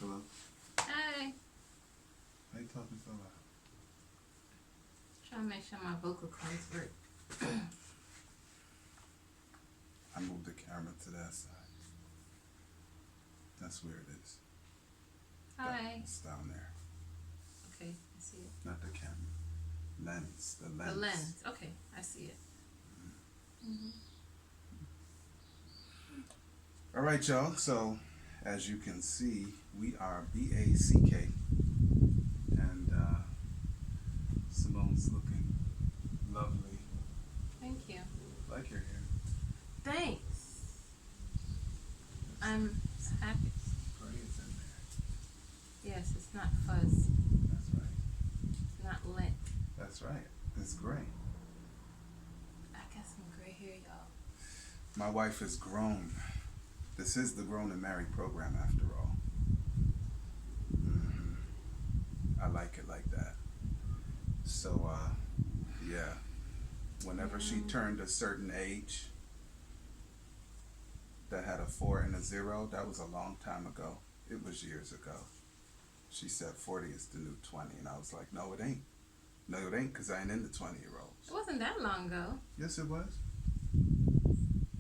Hello? Hi. Why are you talking so loud? Trying to make sure my vocal cords work. I moved the camera to that side. That's where it is. Hi. It's down there. Okay, I see it. Not the camera. Lens. The lens. The lens. Okay, I see it. All right, y'all. So, as you can see, we are BACK. And Simone's looking lovely. Thank you. Like your hair. Thanks. I'm happy. Gray is in there. Yes, it's not fuzz. That's right. It's not lint. That's right. It's gray. I got some gray hair, y'all. My wife is grown. This is the Grown and Married program, after all. I like it like that. So, yeah. Whenever she turned a certain age that had a 4 and a 0, that was a long time ago. It was years ago. She said 40 is the new 20, and I was like, no, it ain't. No, it ain't, because I ain't into 20-year-olds. It wasn't that long ago. Yes, it was.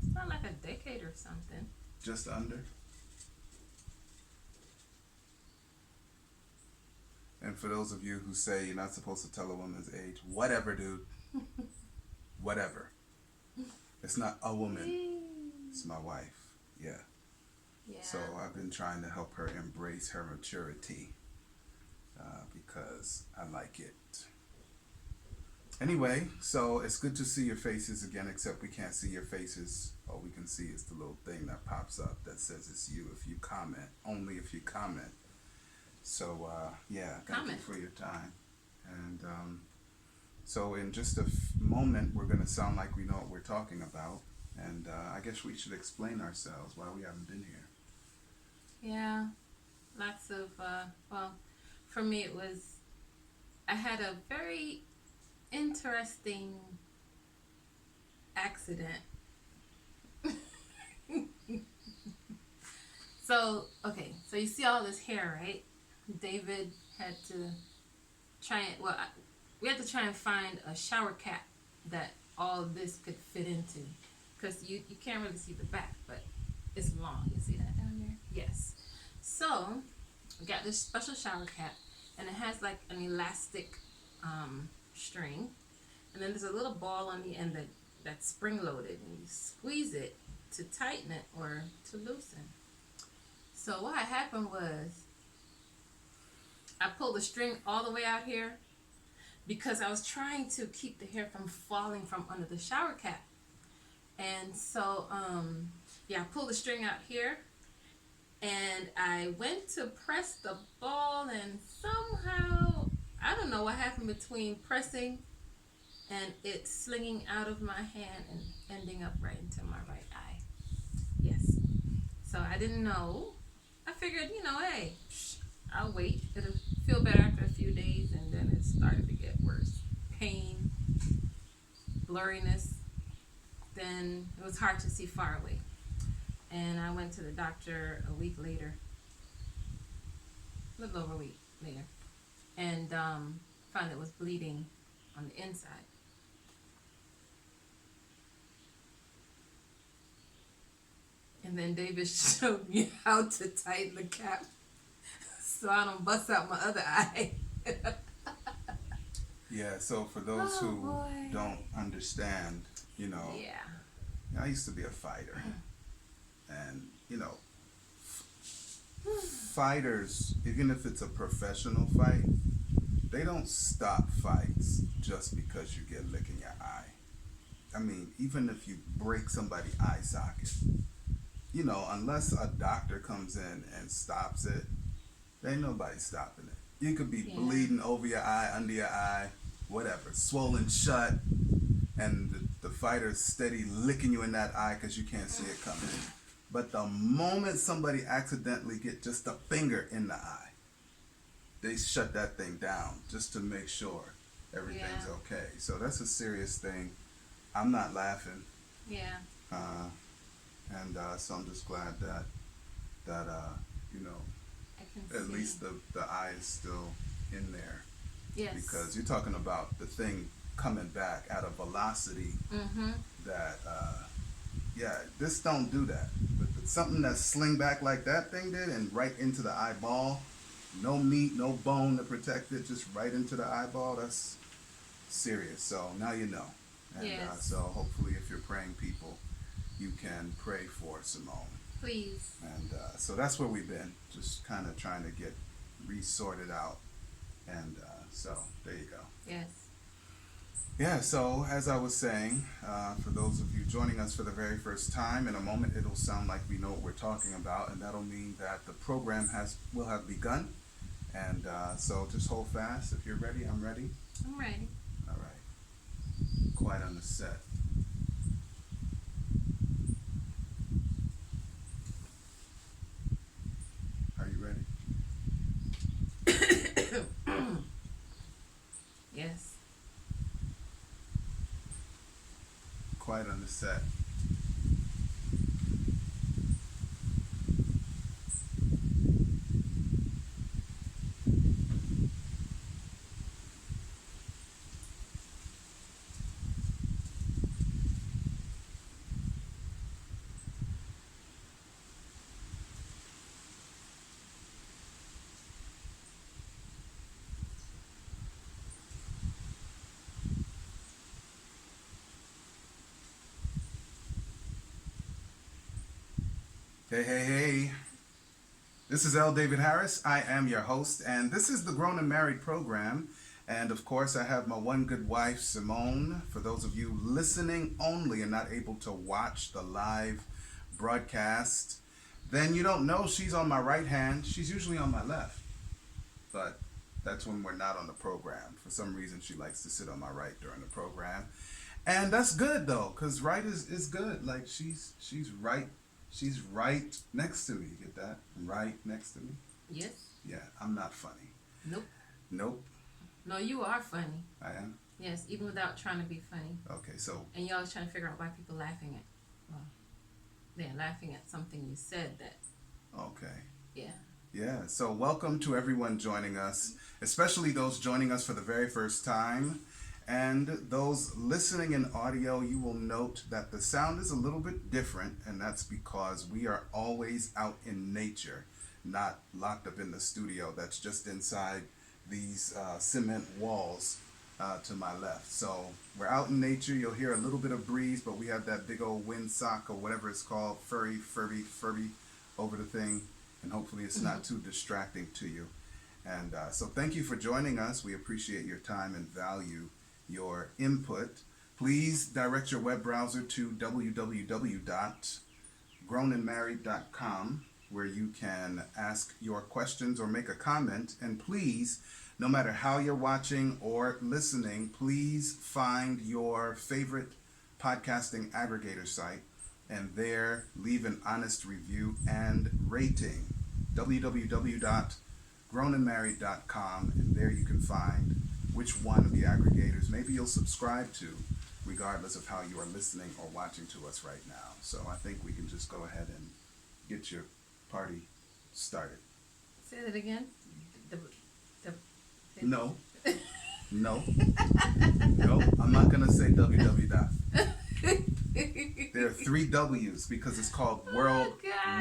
It's not like a decade or something. Just under. And for those of you who say you're not supposed to tell a woman's age, whatever, dude. Whatever. It's not a woman. It's my wife. Yeah. Yeah. So I've been trying to help her embrace her maturity because I like it. Anyway, so it's good to see your faces again, except we can't see your faces. All we can see is the little thing that pops up that says it's you if you comment. Only if you comment. So, yeah, thank you for your time. And so in just a moment, we're going to sound like we know what we're talking about. And I guess we should explain ourselves why we haven't been here. Yeah. Lots of, well, for me it was, I had a very interesting accident. So, okay, so you see all this hair, right? David had to try and, well, we had to try and find a shower cap that all of this could fit into. Because you can't really see the back, but it's long. You see that down there? Yes. So, we got this special shower cap, and it has like an elastic string. And then there's a little ball on the end that's spring-loaded, and you squeeze it to tighten it or to loosen. So what happened was, I pulled the string all the way out here because I was trying to keep the hair from falling from under the shower cap. And so, yeah, I pulled the string out here, and I went to press the ball, and somehow, I don't know what happened between pressing and it slinging out of my hand and ending up right into my right eye. Yes. So I didn't know. I figured, hey, I'll wait. It'll feel better after a few days, and then it started to get worse. Pain, blurriness. Then it was hard to see far away. And I went to the doctor a week later, a little over a week later, and found it was bleeding on the inside. And then David showed me how to tighten the cap so I don't bust out my other eye. Yeah, so for those who don't understand, Yeah. I used to be a fighter. And, fighters, even if it's a professional fight, they don't stop fights just because you get a lick in your eye. I mean, even if you break somebody's eye socket, unless a doctor comes in and stops it, there ain't nobody stopping it. You could be bleeding over your eye, under your eye, whatever, swollen shut, and the fighter's steady licking you in that eye because you can't see it coming. But the moment somebody accidentally get just a finger in the eye, they shut that thing down just to make sure everything's okay. So that's a serious thing. I'm not laughing. Yeah. And so I'm just glad that I can at see. least the eye is still in there. Yes. Because you're talking about the thing coming back at a velocity Mm-hmm. that, yeah, this don't do that. But something that sling back like that thing did and right into the eyeball, no meat, no bone to protect it, just right into the eyeball, that's serious. So now you know. And Yes. so hopefully if you're praying people, you can pray for Simone. Please. And so that's where we've been, just kind of trying to get resorted out. And so there you go. Yes. Yeah, so as I was saying, for those of you joining us for the very first time, in a moment it'll sound like we know what we're talking about, and that'll mean that the program will have begun. And so just hold fast. If you're ready, I'm ready. I'm ready. All right. Quiet on the set. Are you ready? Yes. Quiet on the set. Hey, hey, hey. This is L. David Harris. I am your host, and this is the Grown and Married program. And of course, I have my one good wife, Simone. For those of you listening only and not able to watch the live broadcast, then you don't know she's on my right hand. She's usually on my left. But that's when we're not on the program. For some reason, she likes to sit on my right during the program. And that's good, though, because right is good. Like, she's right. She's right next to me. Get that? Right next to me. Yes. Yeah, I'm not funny. Nope. Nope, No, you are funny. I am. Yes, even without trying to be funny. Okay, so And you're always trying to figure out why people laughing at. Well, they're laughing at something you said that. okay. Yeah. Yeah, so welcome to everyone joining us, especially those joining us for the very first time. And those listening in audio, you will note that the sound is a little bit different, and that's because we are always out in nature, not locked up in the studio that's just inside these cement walls to my left. So we're out in nature. You'll hear a little bit of breeze, but we have that big old windsock or whatever it's called, Furby over the thing, and hopefully it's not too distracting to you. And so thank you for joining us. We appreciate your time and value your input. Please direct your web browser to www.grownandmarried.com, where you can ask your questions or make a comment. And please, no matter how you're watching or listening, please find your favorite podcasting aggregator site and there leave an honest review and rating. www.grownandmarried.com, and there you can find which one of the aggregators maybe you'll subscribe to, regardless of how you are listening or watching to us right now. So I think we can just go ahead and get your party started. Say that again. No. No. No, I'm not going to say www. There are 3 W's because it's called World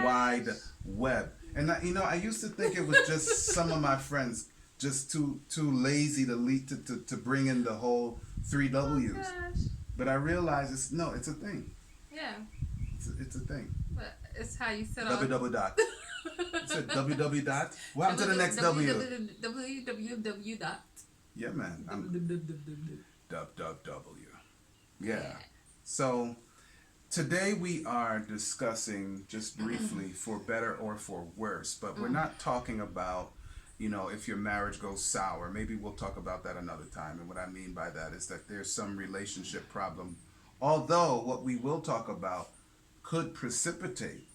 Wide Web. And I used to think it was just some of my friends just too lazy to bring in the whole 3 W's. Oh, gosh. But I realize it's a thing. Yeah. It's a thing. But it's how you said all. www dot. You said www dot. What happened to the next W? www dot. Yeah, man. W. Yeah. So today we are discussing, just briefly, for better or for worse, but we're not talking about, if your marriage goes sour. Maybe we'll talk about that another time. And what I mean by that is that there's some relationship problem, although what we will talk about could precipitate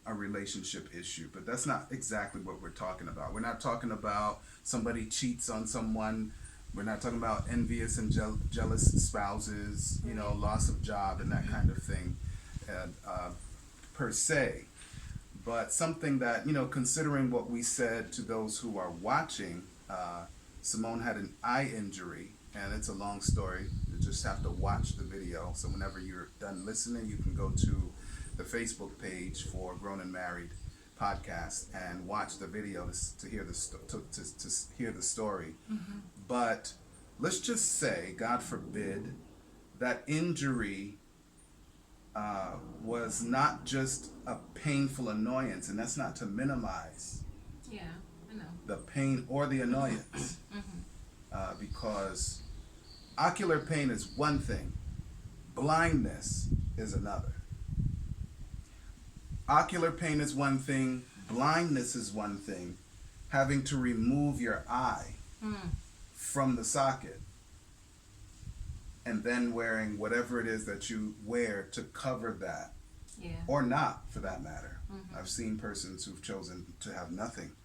a relationship issue, but that's not exactly what we're talking about. We're not talking about somebody cheats on someone. We're not talking about envious and jealous spouses, loss of job and that kind of thing per se. But something that, you know, considering what we said to those who are watching, Simone had an eye injury, and it's a long story. You just have to watch the video. So whenever you're done listening, you can go to the Facebook page for Grown and Married podcast and watch the video to hear to hear the story. But let's just say, God forbid, that injury was not just a painful annoyance, and that's not to minimize Yeah, I know. the pain or the annoyance, because ocular pain is one thing, blindness is another. Ocular pain is one thing, blindness is one thing. Having to remove your eye from the socket and then wearing whatever it is that you wear to cover that, Yeah. or not for that matter. I've seen persons who've chosen to have nothing.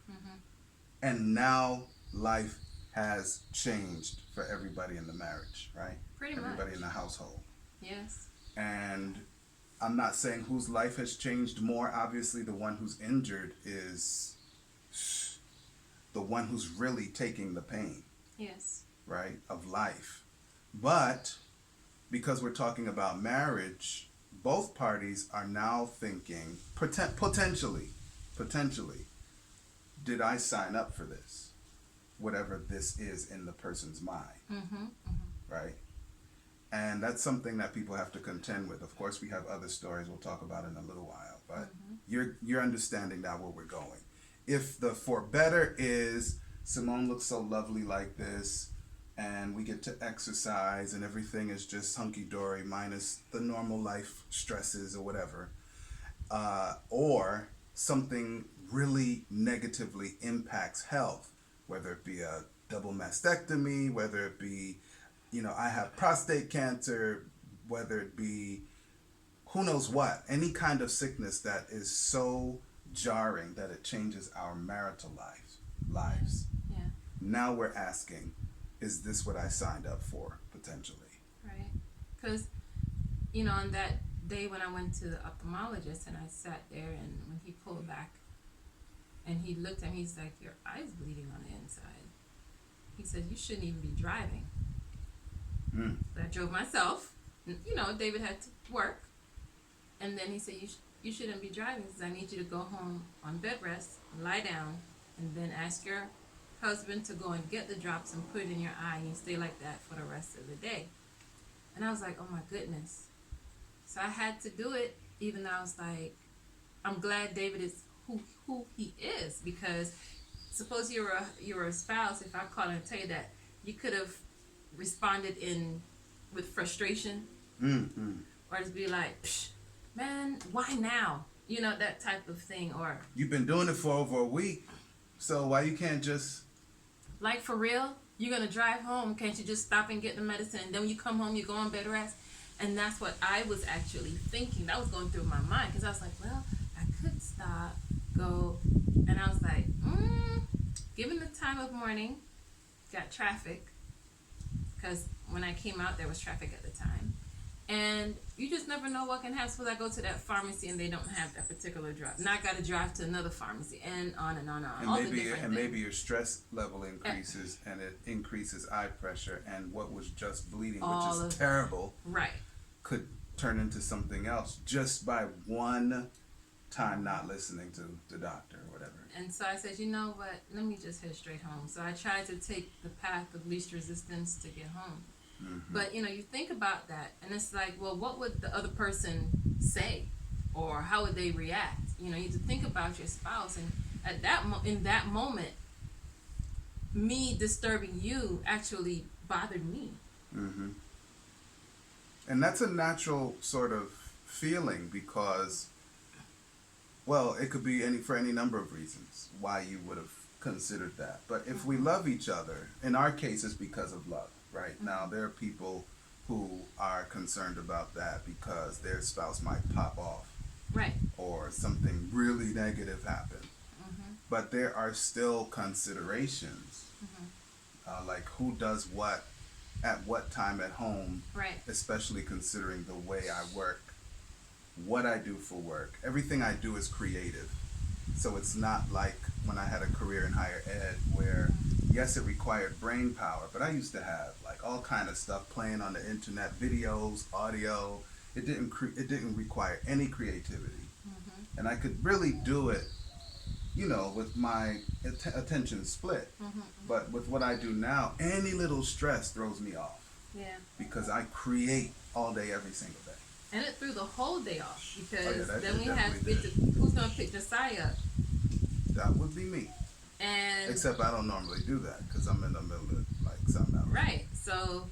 And now life has changed for everybody in the marriage, right? Pretty Everybody much. in the household. Yes. And I'm not saying whose life has changed more. Obviously, the one who's injured is the one who's really taking the pain, Yes. right, of life. But because we're talking about marriage, both parties are now thinking, potentially, did I sign up for this? Whatever this is in the person's mind, right? And that's something that people have to contend with. Of course, we have other stories we'll talk about in a little while, but you're understanding now where we're going. If the for better is Simone looks so lovely like this, and we get to exercise and everything is just hunky-dory minus the normal life stresses or whatever, or something really negatively impacts health, whether it be a double mastectomy, whether it be, you know, I have prostate cancer, whether it be who knows what, any kind of sickness that is so jarring that it changes our marital lives. Yeah. Now we're asking, is this what I signed up for, potentially? Right. Because, you know, on that day when I went to the ophthalmologist and I sat there, and when he pulled back and he looked at me, he's like, your eye's bleeding on the inside. He said, you shouldn't even be driving. So I drove myself. You know, David had to work. And then he said, you shouldn't be driving. He says, I need you to go home on bed rest, lie down, and then ask your husband to go and get the drops and put it in your eye, and you stay like that for the rest of the day. And I was like, oh my goodness. So I had to do it, even though I was like, I'm glad David is who he is, because suppose you were a spouse, if I call and tell you that, you could have responded with frustration, or just be like, psh, man, why now? You know, that type of thing. Or You've been doing it for over a week, so why you can't just... Like, for real? You're going to drive home. Can't you just stop and get the medicine? And then when you come home, you go on bed rest? And that's what I was actually thinking. That was going through my mind. Because I was like, well, I could stop, go. And I was like, given the time of morning, got traffic. Because when I came out, there was traffic at the time. And you just never know what can happen. Suppose I go to that pharmacy and they don't have that particular drug. Now I got to drive to another pharmacy, and on and on and on. And all maybe the different and things. maybe your stress level increases, and it increases eye pressure, and what was just bleeding, All which of is terrible, Right. could turn into something else just by one time not listening to the doctor or whatever. And so I said, you know what? Let me just head straight home. So I tried to take the path of least resistance to get home. But, you know, you think about that, and it's like, well, what would the other person say? Or how would they react? You know, you have to think about your spouse. And at in that moment, me disturbing you actually bothered me. And that's a natural sort of feeling because, well, it could be for any number of reasons why you would have considered that. But if we love each other, in our case, it's because of love, right? Now, there are people who are concerned about that because their spouse might pop off Right. or something really negative happen. But there are still considerations, like who does what at what time at home, Right. especially considering the way I work, what I do for work. Everything I do is creative. So it's not like when I had a career in higher ed where, yes, it required brain power, but I used to have like all kind of stuff playing on the internet, videos, audio. It didn't require any creativity, and I could really do it, with my attention split. But with what I do now, any little stress throws me off Yeah. because I create all day, every single day. And it threw the whole day off because Oh, yeah, then we had to definitely get to who's gonna pick Josiah up. That would be me. And Except I don't normally do that because I'm in the middle of like something else. right. So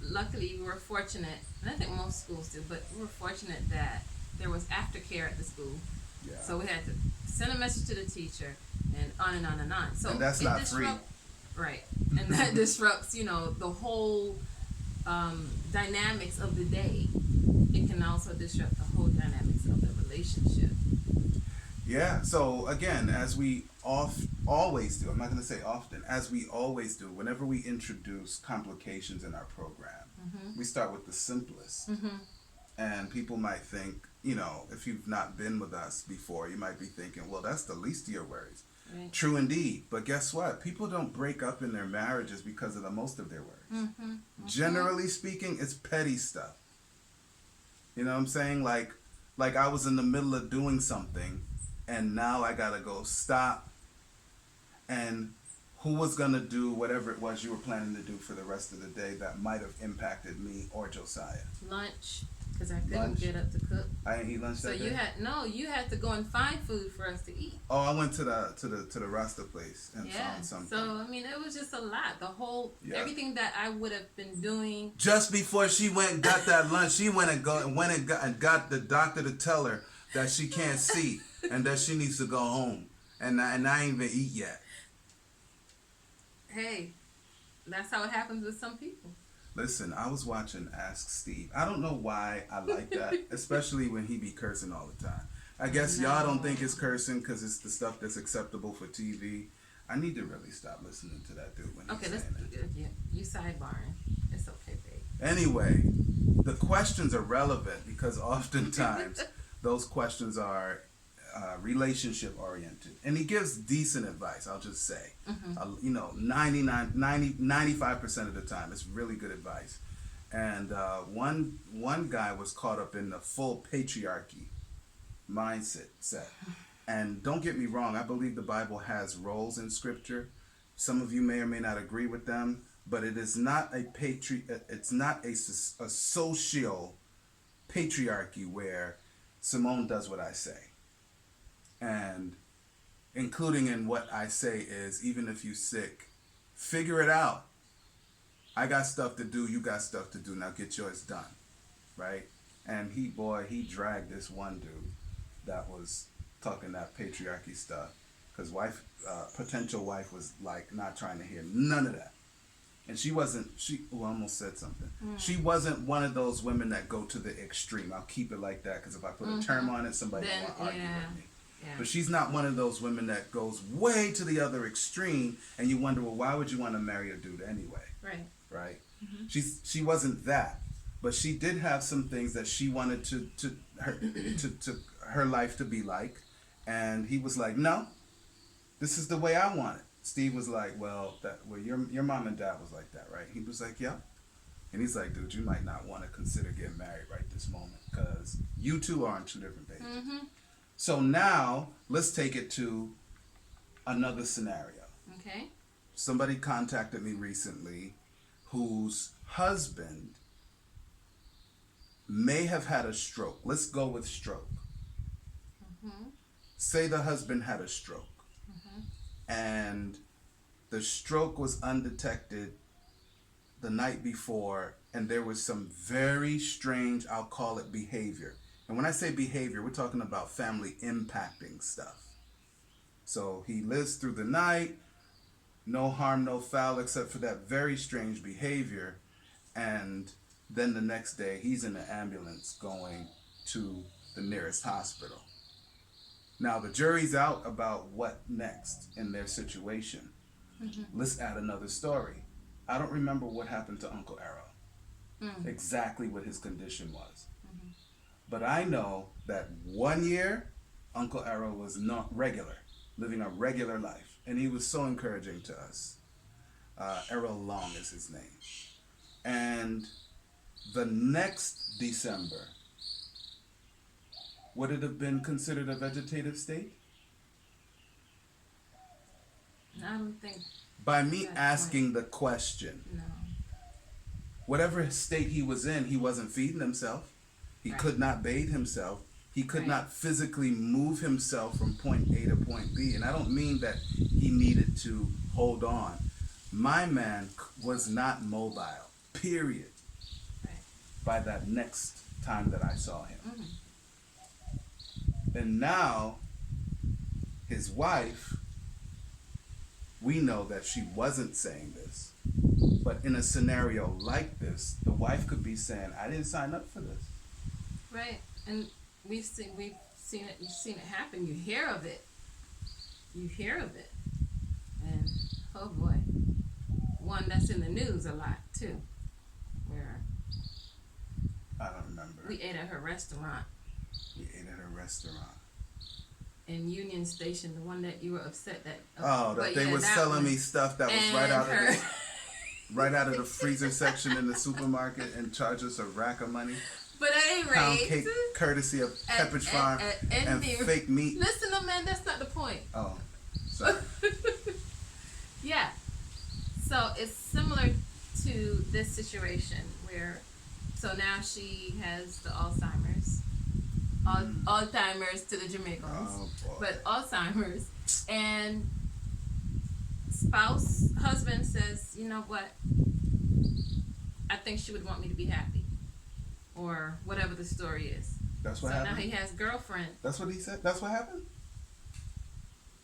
luckily we were fortunate, and I think most schools do, but we were fortunate that there was aftercare at the school. Yeah. So we had to send a message to the teacher and on and on and on. So And that's it not free. Right. And that disrupts, the whole dynamics of the day. It can also disrupt the whole dynamics of the relationship. Yeah. So again, as we always do, I'm not going to say often, as we always do, whenever we introduce complications in our program, we start with the simplest. And people might think, if you've not been with us before, you might be thinking, well, that's the least of your worries. Right. True indeed. But guess what? People don't break up in their marriages because of the most of their worries. Generally speaking, it's petty stuff. You know what I'm saying? Like I was in the middle of doing something and now I gotta go stop. And who was gonna do whatever it was you were planning to do for the rest of the day that might have impacted me or Josiah? Lunch, because I couldn't Lunch? get up to cook. I didn't eat lunch So that day. you had to go and find food for us to eat. Oh, I went to the Rasta place and Yeah. found something. So it was just a lot. The whole everything that I would have been doing. Just before she went and got that lunch, she went and got the doctor to tell her that she can't see and that she needs to go home. And I ain't even eat yet. Hey, that's how it happens with some people. Listen, I was watching Ask Steve. I don't know why I like that, especially when he be cursing all the time. I guess y'all don't think it's cursing because it's the stuff that's acceptable for TV. I need to really stop listening to that dude when he's saying that. Yeah, you sidebarring. It's okay, babe. Anyway, the questions are relevant because oftentimes those questions are relationship oriented, and he gives decent advice. I'll just say, 95% of the time, it's really good advice. And one guy was caught up in the full patriarchy mindset. And don't get me wrong, I believe the Bible has roles in Scripture. Some of you may or may not agree with them, but it is not it's not a social patriarchy where Simone does what I say. And including in what I say is, even if you're sick, figure it out. I got stuff to do, you got stuff to do, now get yours done, right? And he dragged this one dude that was talking that patriarchy stuff, because potential wife was like not trying to hear none of that. And I almost said something. She wasn't one of those women that go to the extreme. I'll keep it like that, because if I put a term on it, somebody will want to argue with me. Yeah. But she's not one of those women that goes way to the other extreme, and you wonder, well, why would you want to marry a dude anyway? Right? She wasn't that, but she did have some things that she wanted to her life to be like, and he was like, no, this is the way I want it. Steve was like, well, your mom and dad was like that, right? He was like, yeah. And he's like, dude, you might not want to consider getting married right this moment, because you two are on two different pages. So now let's take it to another scenario. Okay. Somebody contacted me recently whose husband may have had a stroke. Let's go with stroke. Say the husband had a stroke. And the stroke was undetected the night before, and there was some very strange, I'll call it, behavior. And when I say behavior, we're talking about family impacting stuff. So he lives through the night, no harm, no foul, except for that very strange behavior. And then the next day, he's in the ambulance going to the nearest hospital. Now, the jury's out about what next in their situation. Let's add another story. I don't remember what happened to Uncle Arrow, exactly what his condition was. But I know that 1 year, Uncle Errol was not regular, living a regular life, and he was so encouraging to us. Errol Long is his name. And the next December, would it have been considered a vegetative state? I don't think. By me That's asking the question, No. whatever state he was in, he wasn't feeding himself. He Right. could not bathe himself. He could Right. not physically move himself from point A to point B. And I don't mean that he needed to hold on. My man was not mobile, period, Right. by that next time that I saw him. Mhm. And now, his wife, we know that she wasn't saying this. But in a scenario like this, the wife could be saying, I didn't sign up for this. Right. And you've seen it happen. You hear of it. And oh boy. One that's in the news a lot too. Where I don't remember. we ate at her restaurant We ate at a restaurant. in Union Station, the one that you were upset that That they were selling me stuff that was right out of the freezer section in the supermarket and charge us a rack of money. But at any Pound rate, cake courtesy of Pepperidge Farm and fake meat. Listen, no man, that's not the point. Oh, sorry. Yeah. So it's similar to this situation where, so now she has the Alzheimer's, Alzheimer's to the Jamaicans, Oh, boy. but Alzheimer's, and husband says, you know what, I think she would want me to be happy, or whatever the story is. That's what So happened? now he has girlfriend. That's what he said? That's what happened?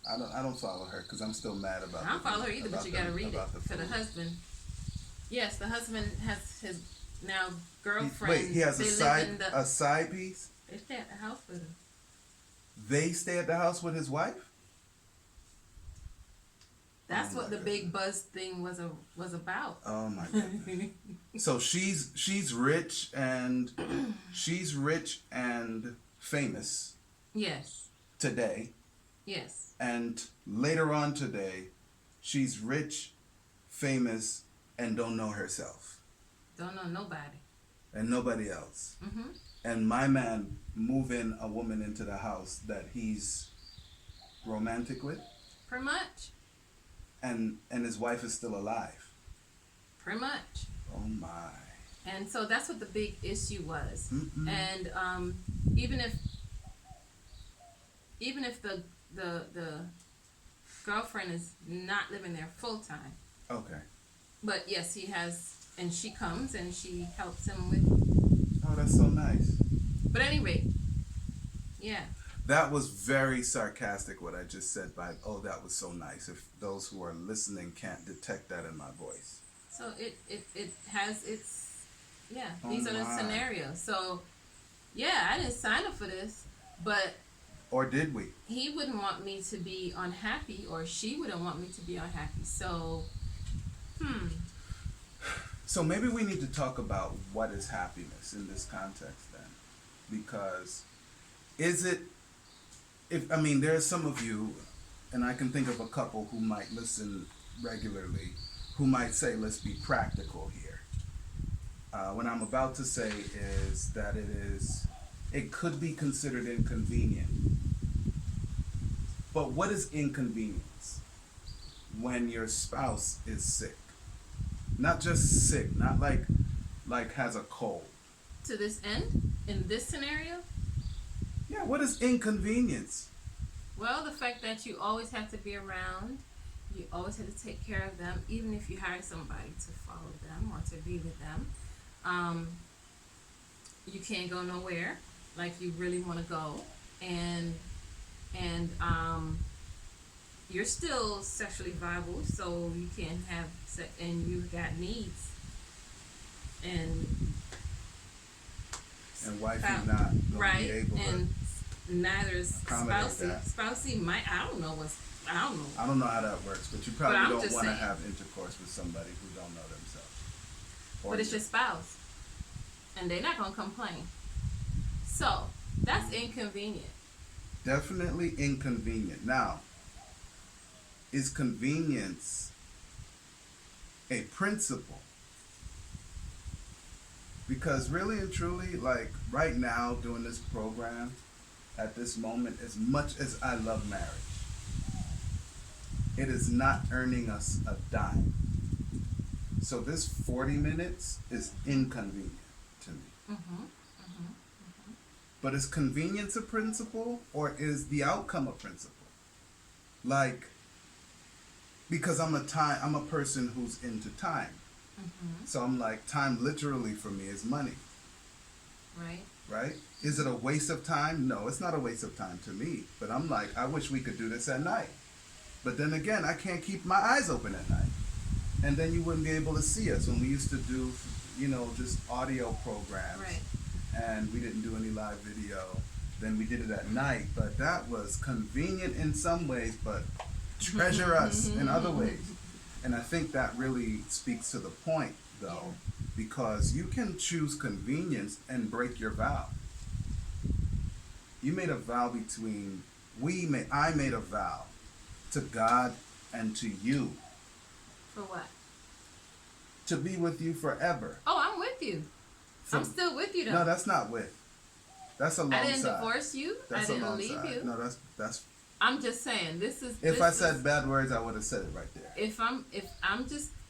I don't follow her because I'm still mad about I don't follow her either, but you gotta read it for the food. husband. Yes, the husband has his now girlfriend. Wait, he has they a live in side piece? They stay at the house with him. They stay at the house with his wife? That's Oh what my the big buzz thing was about. Oh my goodness. So she's rich and famous Yes, today, yes, and later on today, she's rich, famous, and don't know herself, don't know nobody. and nobody else. Mhm. And my man moving a woman into the house that he's romantic with, Pretty much, and his wife is still alive. pretty much. Oh my. And so that's what the big issue was. Mm-mm. And even if the girlfriend is not living there full time, Okay. but yes, he has, and she comes and she helps him with. Oh, that's so nice. But anyway, yeah. That was very sarcastic what I just said by, oh, that was so nice. If those who are listening can't detect that in my voice. So it has its, yeah, Oh these are the my. scenarios. So, yeah, I didn't sign up for this, but Or did we? he wouldn't want me to be unhappy, or she wouldn't want me to be unhappy. So, So maybe we need to talk about what is happiness in this context then. Because there are some of you, and I can think of a couple who might listen regularly, who might say, let's be practical here. What I'm about to say is that it could be considered inconvenient. But what is inconvenience? When your spouse is sick. Not just sick, not like has a cold. to this end, in this scenario, Yeah, what is inconvenience? well, the fact that you always have to be around, you always have to take care of them, even if you hire somebody to follow them or to be with them. You can't go nowhere like you really want to go, and you're still sexually viable, so you can have sex, and you've got needs, and wifey Spouse- not gonna be right, able and neither is accommodate spousey. that. Spousey might, I don't know. I don't know how that works, but you But probably I'm don't just want to saying. have intercourse with somebody who don't know themselves. Or But it's you. your spouse, and they're not gonna complain. So that's inconvenient. definitely inconvenient. Now, is convenience a principle? Because really and truly, like right now doing this program at this moment, as much as I love marriage, it is not earning us a dime. So this 40 minutes is inconvenient to me. Mm-hmm. But is convenience a principle or is the outcome a principle? Like, because I'm a person who's into time. Mm-hmm. So I'm like, time literally for me is money, Right. right? Is it a waste of time? No, it's not a waste of time to me. But I'm like, I wish we could do this at night. But then again, I can't keep my eyes open at night. And then you wouldn't be able to see us when we used to do, just audio programs. Right. And we didn't do any live video. Then we did it at night. But that was convenient in some ways, but treasure us in other ways. And I think that really speaks to the point, though, because you can choose convenience and break your vow. You made a vow I made a vow to God and to you For what? to be with you forever. Oh, I'm with you. I'm still with you though. No, that's not with. That's alongside. I didn't divorce you. That's I didn't alongside. leave you. No, that's. I'm just saying this is. If I said bad words, I would have said it right there.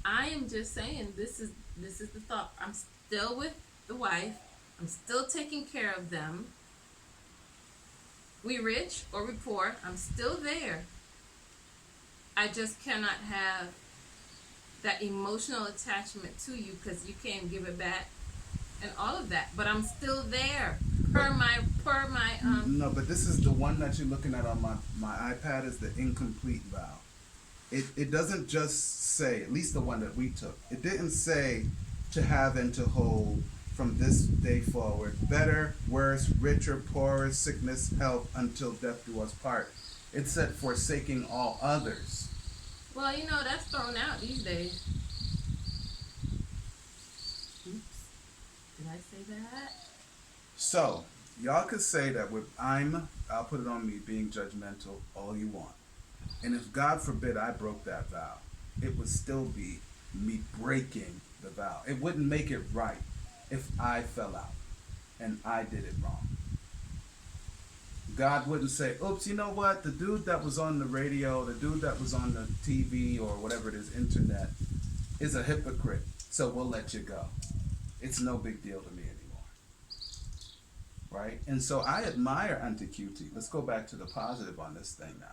I am just saying this is the thought. I'm still with the wife. I'm still taking care of them. We rich or we poor, I'm still there. I just cannot have that emotional attachment to you because you can't give it back and all of that. But I'm still there per my No, but this is the one that you're looking at on my iPad is the incomplete vow. It doesn't just say, at least the one that we took, it didn't say to have and to hold from this day forward, better, worse, richer, poorer, sickness, health, until death do us part. It said forsaking all others. Well, that's thrown out these days. Oops. Did I say that? So, y'all could say that I'll put it on me being judgmental all you want. And if God forbid I broke that vow, it would still be me breaking the vow. It wouldn't make it right if I fell out and I did it wrong. God wouldn't say, oops, you know what? The dude that was on the radio, the dude that was on the TV or whatever it is, internet, is a hypocrite. So we'll let you go. It's no big deal to me anymore. Right? And so I admire Auntie QT. Let's go back to the positive on this thing now.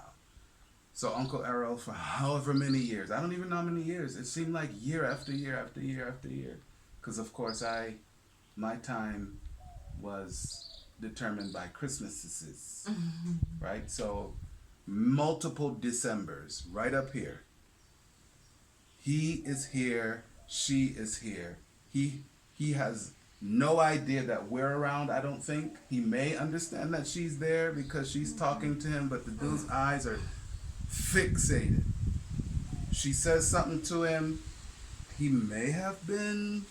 So Uncle Errol, for however many years, I don't even know how many years, it seemed like year after year after year after year. Because of course my time was determined by Christmases, right? So multiple Decembers, right up here. He is here, she is here. He has no idea that we're around, I don't think. He may understand that she's there because she's talking to him, but the dude's eyes are fixated. She says something to him. He may have been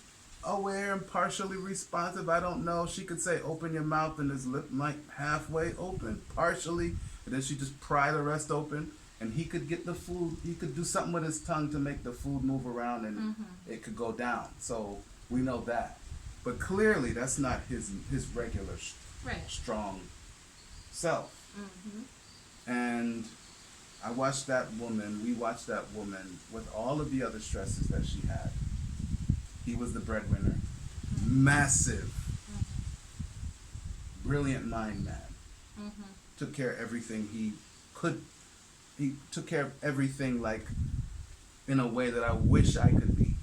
aware and partially responsive. I don't know. She could say, open your mouth, and his lip might halfway open, partially, and then she just pry the rest open. And he could get the food. He could do something with his tongue to make the food move around, and it could go down. So we know that. But clearly, that's not his regular strong self. And we watched that woman with all of the other stresses that she had. He was the breadwinner. Massive. Brilliant mind man. Took care of everything he could. He took care of everything like in a way that I wish I could be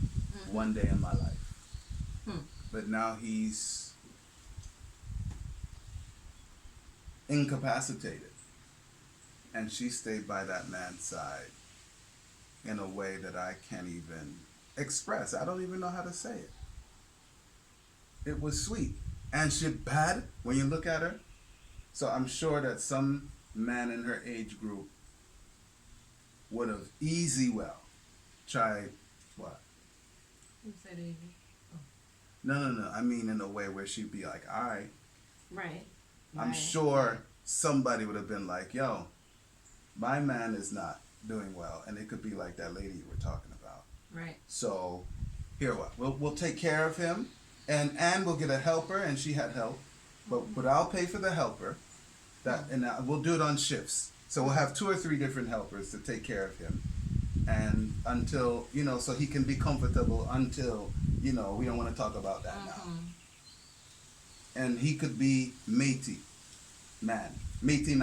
one day in my life. But now he's incapacitated. And she stayed by that man's side in a way that I can't even express. I don't even know how to say it. It was sweet. And she bad when you look at her. So I'm sure that some man in her age group would have tried what? Who said easy? No. I mean in a way where she'd be like, all right. Right. I'm sure somebody would have been like, yo, my man is not doing well. And it could be like that lady you were talking about. Right. So here what? We'll take care of him, and Anne will get a helper, and she had help, but I'll pay for the helper. We'll do it on shifts. So we'll have 2 or 3 different helpers to take care of him, and until so he can be comfortable until we don't want to talk about that now. And he could be matey man, manti,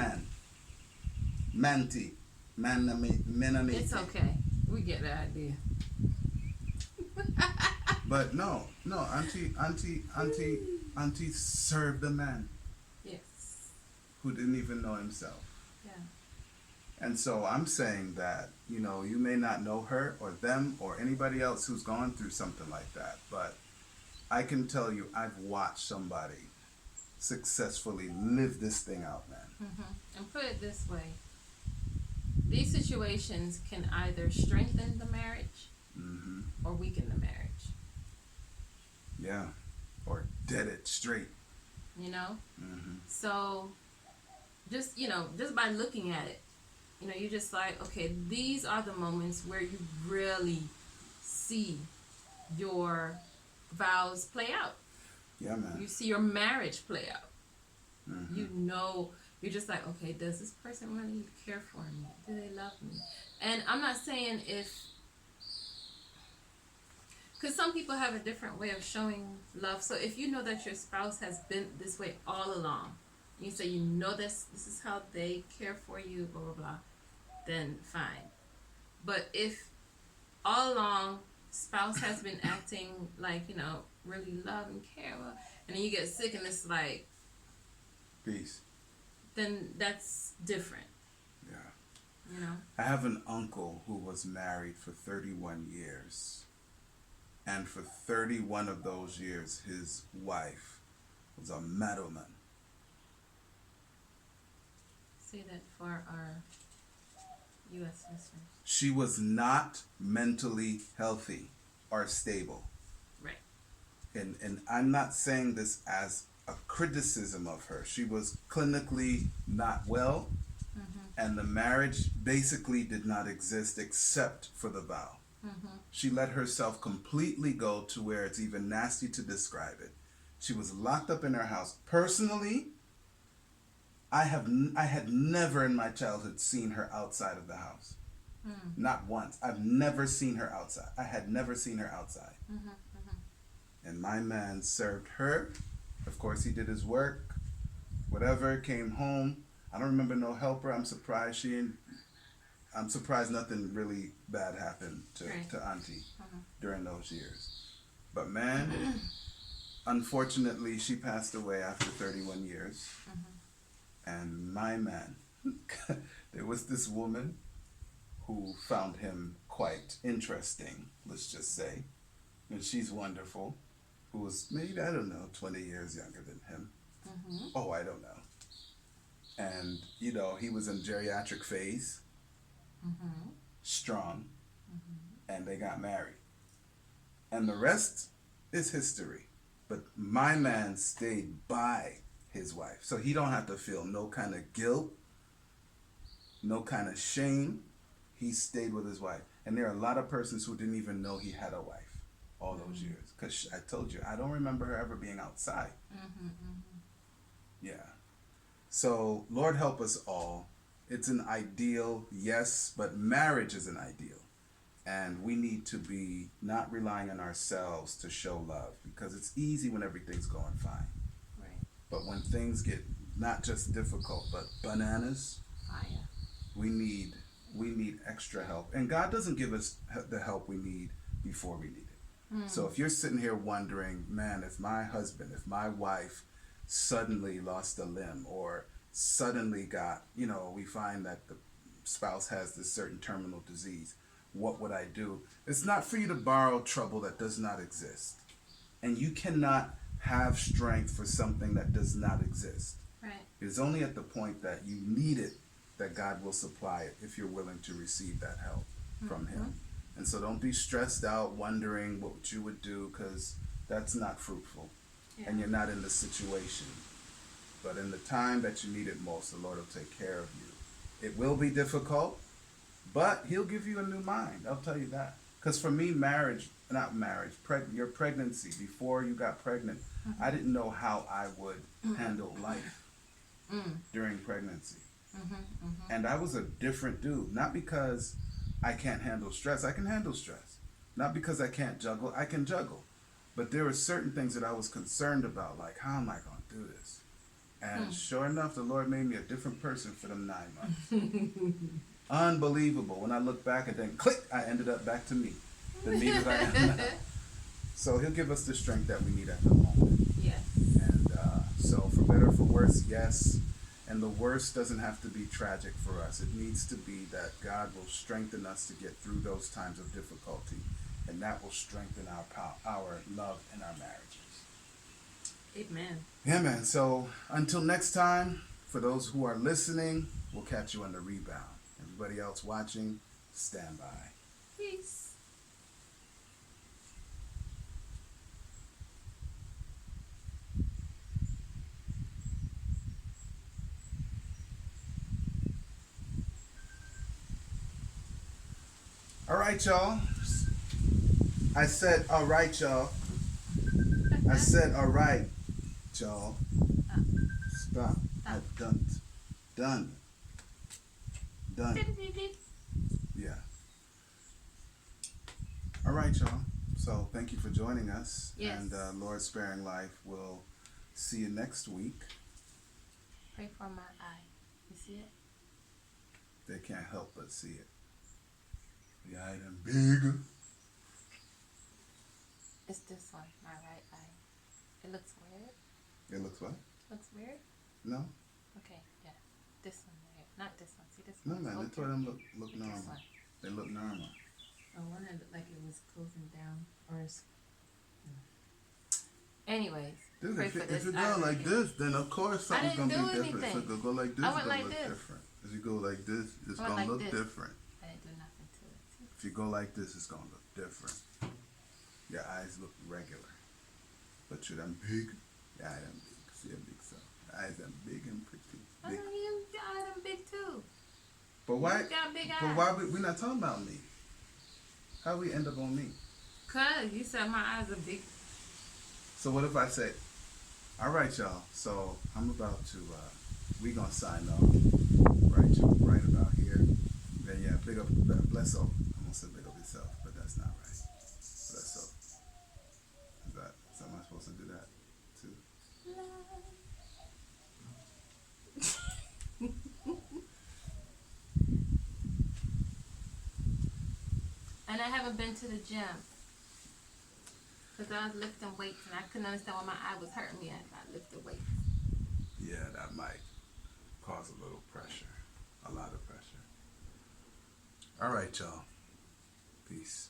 menamate. It's okay. We get the idea. But no, auntie served a man Yes. who didn't even know himself. Yeah. And so I'm saying that, you may not know her or them or anybody else who's gone through something like that, but I can tell you I've watched somebody successfully live this thing out, man. And put it this way: these situations can either strengthen the marriage or weaken the marriage. Yeah. Or dead it straight. So just just by looking at it, you're just like, okay, these are the moments where you really see your vows play out. Yeah, man. You see your marriage play out. You're just like, okay, does this person really care for me? Do they love me? And I'm not saying because some people have a different way of showing love. So if you know that your spouse has been this way all along, and you say this is how they care for you, blah, blah, blah, then fine. But if all along spouse has been acting like, really love and care, and then you get sick and it's like, peace. Then that's different. Yeah. I have an uncle who was married for 31 years. And for 31 of those years, his wife was a madwoman. Say that for our U.S. listeners. She was not mentally healthy or stable. Right. And I'm not saying this as a criticism of her. She was clinically not well, and the marriage basically did not exist except for the vow. She let herself completely go to where it's even nasty to describe it. She was locked up in her house. Personally, I had never in my childhood seen her outside of the house. Not once. I've never seen her outside. I had never seen her outside. And my man served her. Of course, he did his work. Whatever, came home. I don't remember no helper. I'm surprised nothing really bad happened to Auntie during those years. But man, unfortunately, she passed away after 31 years. And my man, there was this woman who found him quite interesting, let's just say. And she's wonderful. Who was maybe, 20 years younger than him. Oh, I don't know. And, he was in geriatric phase. Strong, and they got married, and the rest is history. But my man stayed by his wife, so he don't have to feel no kind of guilt, no kind of shame. He stayed with his wife, and there are a lot of persons who didn't even know he had a wife all those years, because I told you I don't remember her ever being outside. Yeah. So Lord help us all. It's an ideal, yes, but marriage is an ideal. And we need to be not relying on ourselves to show love, because it's easy when everything's going fine. Right. But when things get not just difficult, but bananas, Fire. we need extra help. And God doesn't give us the help we need before we need it. So if you're sitting here wondering, man, if my husband, if my wife suddenly lost a limb, or suddenly got, we find that the spouse has this certain terminal disease, what would I do? It's not for you to borrow trouble that does not exist. And you cannot have strength for something that does not exist. Right. It's only at the point that you need it that God will supply it, if you're willing to receive that help from Him. And so don't be stressed out wondering what you would do, because that's not fruitful. And you're not in the situation. But in the time that you need it most, the Lord will take care of you. It will be difficult, but He'll give you a new mind. I'll tell you that. Because for me, your pregnancy, before you got pregnant, I didn't know how I would handle life during pregnancy. And I was a different dude. Not because I can't handle stress. I can handle stress. Not because I can't juggle. I can juggle. But there were certain things that I was concerned about, like, how am I going to do this? And sure enough, the Lord made me a different person for them 9 months. Unbelievable. When I look back and then click, I ended up back to me. The me that I am now. So He'll give us the strength that we need at the moment. Yes. And so for better or for worse, yes. And the worst doesn't have to be tragic for us. It needs to be that God will strengthen us to get through those times of difficulty. And that will strengthen our love and our marriages. Amen. Yeah, man. So until next time, for those who are listening, we'll catch you on the rebound. Everybody else watching, stand by. Peace. All right, y'all. I said, all right, y'all. I said, all right, y'all. Stop. I've done. Done. Yeah. All right, y'all. So thank you for joining us. Yes. And Lord Sparing Life, we'll see you next week. Pray for my eye. You see it? They can't help but see it. The eye done big. It's this one, my right eye. It looks weird. It looks what? Looks weird? No? Okay, yeah. This one right here. Not this one. See this No, one? man. They told them look normal. This one. They look normal. Oh, one that looked like it was closing down. Anyways, Dude, pray if for you this. go like this, then of course something's didn't gonna be do different. anything. So go like this, I it's went gonna like look this. different. If you go like this, it's I went gonna like look this. different. I didn't do nothing to it. If you go like this, it's gonna look different. Your eyes look regular, but you're them big. Your eye them big. See them big so. Your eyes them big and pretty. I Big. know you got them big too. But why? You got big eyes. But why we not talking about me? How we end up on me? Cause you said my eyes are big. So what if I say, all right, y'all. So I'm about to. We gonna sign off right about here. Then yeah, big up, bless up. I'm gonna say big up yourself, but that's not right. Bless up. Is am I supposed to do that too? And I haven't been to the gym. Because I was lifting weights and I couldn't understand why my eye was hurting me as I lifted weights. Yeah, that might cause a little pressure. A lot of pressure. All right, y'all. Peace.